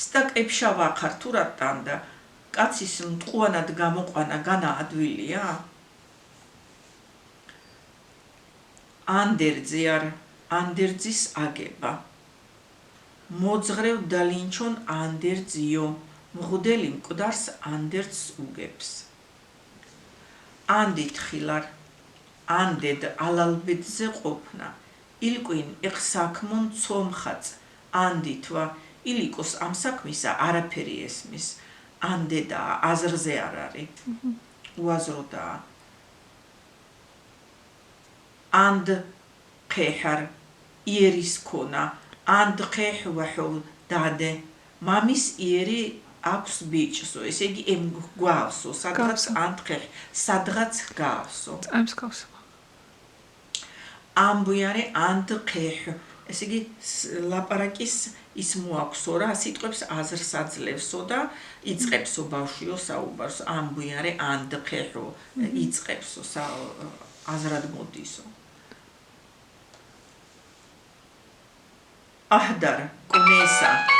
სტაკეფშა ვახარ თუ რატან და კაცის მტყუანად გამოყვანა განაადვილია? ანდერძი არ ანდერძის აგება მოძღრევ დალინჩონ ანდერძიო მღვდელი მკვდარს ანდერძს უგებს ანდით ხილარ ანდედ ალალბედზე ყოფნა ილკვინ ეხსაქმონ ცომხაც ანდითვა ილიკოს ამ საქმისა არაფერი ესმის ანდედა აზრზე არ არის უაზროდაა ანდ ხეჰარ იერის ქონა ანდ ხეჰვაჰო დადე მამის იერი აქვს ბიჭსო ესე იგი ემ გვავსო სადღაც ანდ ხეჰ სადღაც გავსო ამს გავსო ამბუიარე ანდ ხეჰ ესე იგი ლაპარაკის ის მოაქვსო რა სიტყვებს აზრს აძლევსო და იწყებსო ბავშვიო საუბარს ამბუიარე ანდ ხეჰო იწყებსო აზრად მოდისო აჰდარ კუნესა